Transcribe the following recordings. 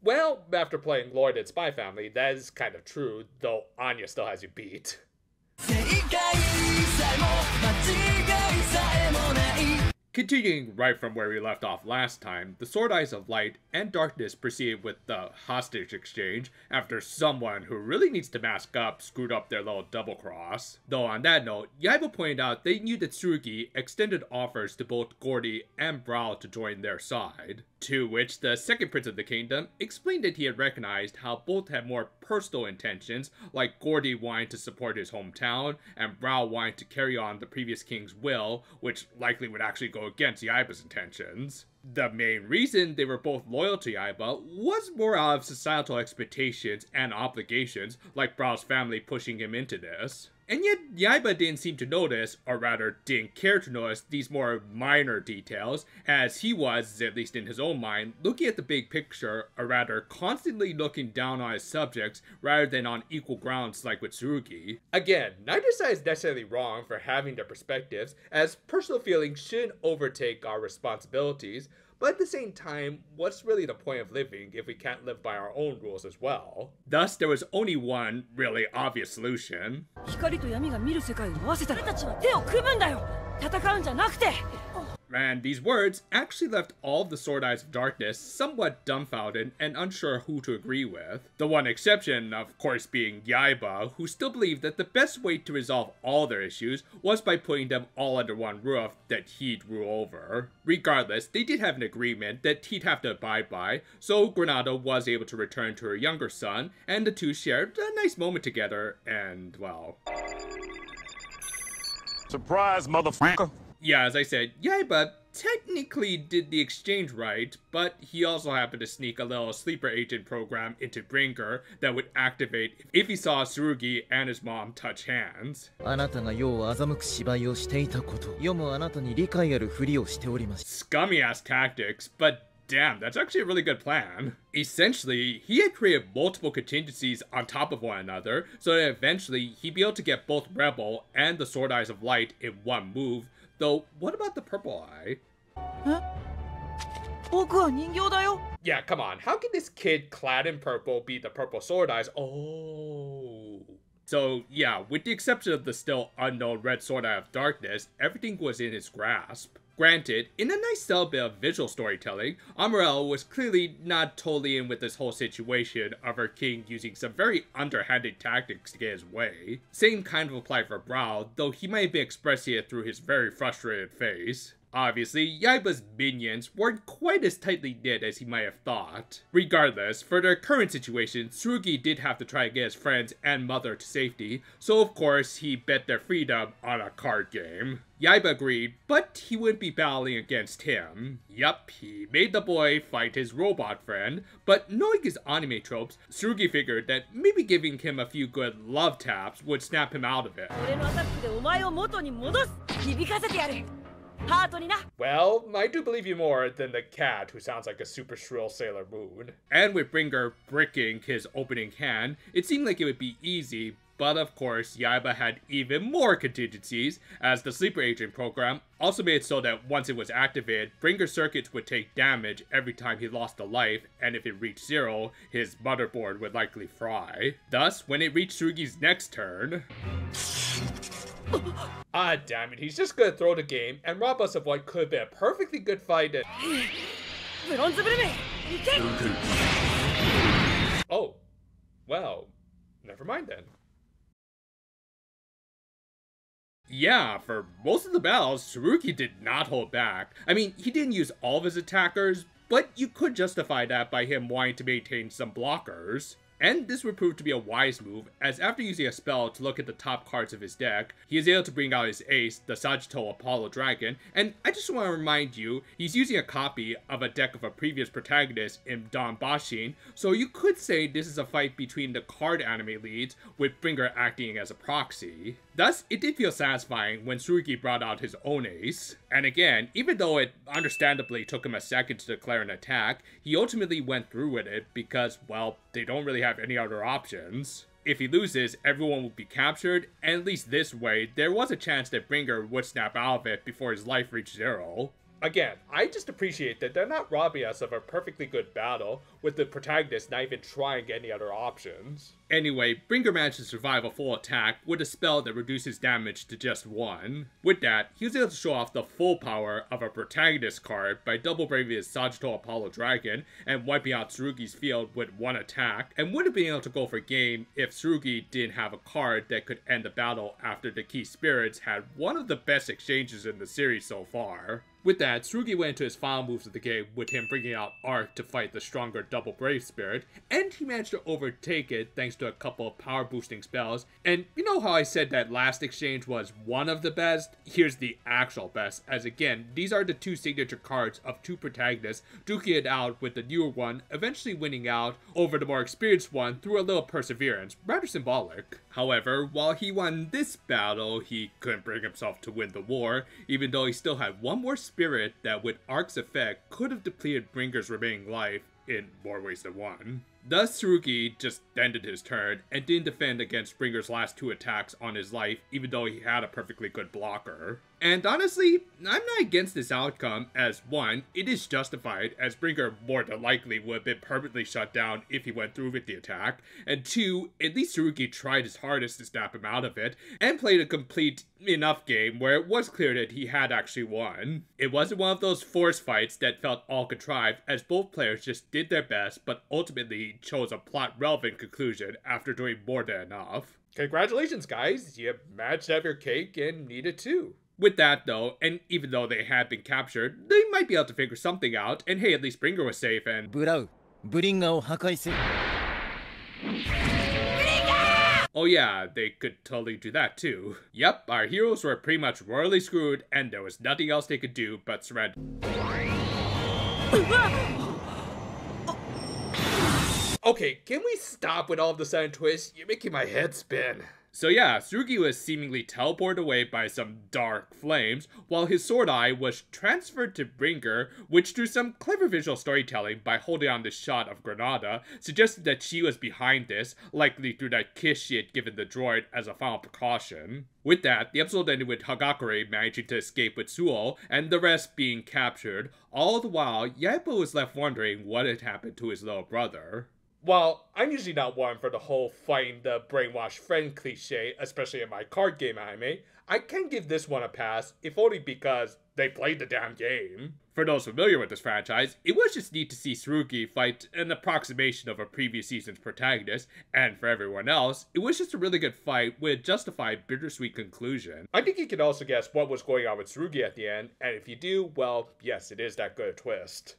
Well, after playing Lloyd and Spy Family, that is kind of true, though Anya still has you beat. Continuing right from where we left off last time, the Sword Eyes of Light and Darkness proceeded with the hostage exchange after someone who really needs to mask up screwed up their little double cross. Though on that note, Yaiba pointed out they knew that Tsurugi extended offers to both Gordy and Brawl to join their side. To which the second prince of the kingdom explained that he had recognized how both had more personal intentions, like Gordy wanting to support his hometown, and Brawl wanting to carry on the previous king's will, which likely would actually go against Yaiba's intentions. The main reason they were both loyal to Yaiba was more out of societal expectations and obligations, like Brawl's family pushing him into this. And yet, Yaiba didn't seem to notice, or rather didn't care to notice, these more minor details, as he was, at least in his own mind, looking at the big picture, or rather constantly looking down on his subjects rather than on equal grounds like with Tsurugi. Again, neither side is necessarily wrong for having their perspectives, as personal feelings shouldn't overtake our responsibilities, but at the same time, what's really the point of living if we can't live by our own rules as well? Thus, there was only one really obvious solution. And these words actually left all of the Sword Eyes of Darkness somewhat dumbfounded and unsure who to agree with. The one exception, of course, being Yaiba, who still believed that the best way to resolve all their issues was by putting them all under one roof that he'd rule over. Regardless, they did have an agreement that he'd have to abide by, so Granada was able to return to her younger son, and the two shared a nice moment together, and, well... Surprise, motherfucker! Yeah, as I said, Yaiba technically did the exchange right, but he also happened to sneak a little sleeper agent program into Bringer that would activate if he saw Tsurugi and his mom touch hands. Scummy ass tactics, but damn, that's actually a really good plan. Essentially, he had created multiple contingencies on top of one another, so that eventually he'd be able to get both Rebel and the Sword Eyes of Light in one move. Though, what about the purple eye? Huh? Yeah, come on. How can this kid clad in purple be the purple Sword Eyes? Oh. So, yeah, with the exception of the still unknown Red Sword Eye of Darkness, everything was in his grasp. Granted, in a nice little bit of visual storytelling, Amarella was clearly not totally in with this whole situation of her king using some very underhanded tactics to get his way. Same kind of applied for Brawl, though he might have been expressing it through his very frustrated face. Obviously, Yaiba's minions weren't quite as tightly knit as he might have thought. Regardless, for their current situation, Tsurugi did have to try to get his friends and mother to safety, so of course he bet their freedom on a card game. Yaiba agreed, but he wouldn't be battling against him. Yup, he made the boy fight his robot friend, but knowing his anime tropes, Tsurugi figured that maybe giving him a few good love taps would snap him out of it. Well, I do believe you more than the cat who sounds like a super shrill Sailor Moon. And with Bringer bricking his opening hand, it seemed like it would be easy, but of course, Yaiba had even more contingencies, as the sleeper agent program also made it so that once it was activated, Bringer circuits would take damage every time he lost a life, and if it reached 0, his motherboard would likely fry. Thus, when it reached Tsurugi's next turn... Ah, damn it, he's just gonna throw the game and rob us of what could have been a perfectly good fight and... Oh, well, never mind then. Yeah, for most of the battles, Tsurugi did not hold back. I mean, he didn't use all of his attackers, but you could justify that by him wanting to maintain some blockers. And this would prove to be a wise move, as after using a spell to look at the top cards of his deck, he is able to bring out his ace, the Sagittarius Apollo Dragon, and I just want to remind you, he's using a copy of a deck of a previous protagonist in Don Bashin, so you could say this is a fight between the card anime leads, with Bringer acting as a proxy. Thus, it did feel satisfying when Tsurugi brought out his own ace. And again, even though it understandably took him a second to declare an attack, he ultimately went through with it because, well, they don't really have any other options. If he loses, everyone will be captured, and at least this way, there was a chance that Bringer would snap out of it before his life reached 0. Again, I just appreciate that they're not robbing us of a perfectly good battle, with the protagonist not even trying any other options. Anyway, Bringer managed to survive a full attack with a spell that reduces damage to just 1. With that, he was able to show off the full power of a protagonist card by double braving his Sagittal Apollo Dragon and wiping out Tsurugi's field with 1 attack, and would have been able to go for game if Tsurugi didn't have a card that could end the battle after the Key Spirits had one of the best exchanges in the series so far. With that, Tsurugi went into his final moves of the game with him bringing out Arc to fight the stronger Double Brave Spirit, and he managed to overtake it thanks to a couple of power boosting spells. And you know how I said that last exchange was one of the best? Here's the actual best, as again, these are the 2 signature cards of 2 protagonists duking it out with the newer one eventually winning out over the more experienced one through a little perseverance, rather symbolic. However, while he won this battle, he couldn't bring himself to win the war, even though he still had one more spirit that with Arc's effect could have depleted Bringer's remaining life in more ways than one. Thus, Tsurugi just ended his turn and didn't defend against Bringer's last 2 attacks on his life, even though he had a perfectly good blocker. And honestly, I'm not against this outcome, as 1, it is justified, as Bringer more than likely would have been permanently shut down if he went through with the attack, and 2, at least Tsurugi tried his hardest to snap him out of it, and played a complete enough game where it was clear that he had actually won. It wasn't one of those force fights that felt all contrived, as both players just did their best, but ultimately chose a plot-relevant conclusion after doing more than enough. Congratulations, guys! You managed to have your cake and eat it too. With that though, and even though they had been captured, they might be able to figure something out, and hey, at least Bringer was safe and— ブラウ、ブリンガーを破壊せ。Oh yeah, they could totally do that too. Yep, our heroes were pretty much royally screwed, and there was nothing else they could do but surrender. Okay, can we stop with all of the sudden twists? You're making my head spin. So yeah, Tsurugi was seemingly teleported away by some dark flames, while his sword eye was transferred to Bringer, which through some clever visual storytelling by holding on this shot of Granada, suggested that she was behind this, likely through that kiss she had given the droid as a final precaution. With that, the episode ended with Hagakure managing to escape with Suo, and the rest being captured, all the while Yaiba was left wondering what had happened to his little brother. Well, I'm usually not one for the whole fighting the brainwashed friend cliche, especially in my card game anime. I can give this one a pass, if only because they played the damn game. For those familiar with this franchise, it was just neat to see Tsurugi fight an approximation of a previous season's protagonist, and for everyone else, it was just a really good fight with a justified bittersweet conclusion. I think you can also guess what was going on with Tsurugi at the end, and if you do, well, yes, it is that good a twist.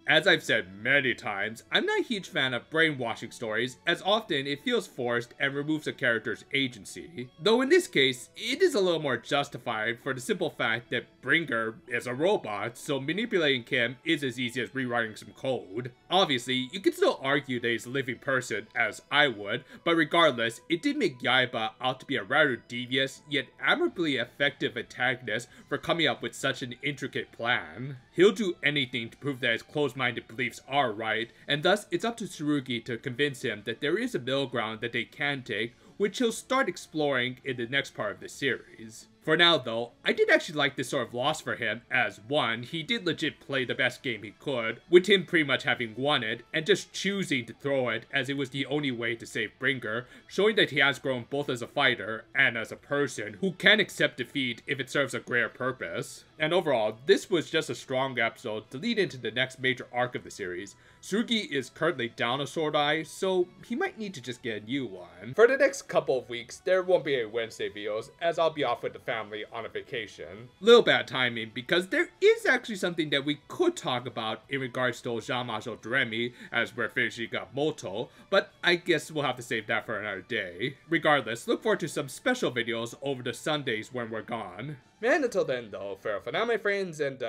As I've said many times, I'm not a huge fan of brainwashing stories, as often it feels forced and removes a character's agency. Though in this case, it is a little more justified for the simple fact that Bringer is a robot, so manipulating him is as easy as rewriting some code. Obviously, you could still argue that he's a living person, as I would, but regardless, it did make Yaiba out to be a rather devious, yet admirably effective antagonist for coming up with such an intricate plan. He'll do anything to prove that his closed-minded beliefs are right, and thus it's up to Tsurugi to convince him that there is a middle ground that they can take, which he'll start exploring in the next part of the series. For now though, I did actually like this sort of loss for him, as 1, he did legit play the best game he could, with him pretty much having won it, and just choosing to throw it as it was the only way to save Bringer, showing that he has grown both as a fighter and as a person who can accept defeat if it serves a greater purpose. And overall, this was just a strong episode to lead into the next major arc of the series. Tsurugi is currently down a sword eye, so he might need to just get a new one. For the next couple of weeks, there won't be any Wednesday videos, as I'll be off with the family on a vacation. Little bad timing, because there is actually something that we could talk about in regards to Ojamajo Doremi, as we're finishing up Moto, but I guess we'll have to save that for another day. Regardless, look forward to some special videos over the Sundays when we're gone. And until then though, farewell for now my friends, and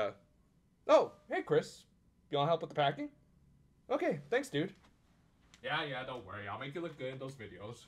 oh, hey Chris, you wanna help with the packing? Okay, thanks dude. Yeah, don't worry, I'll make you look good in those videos.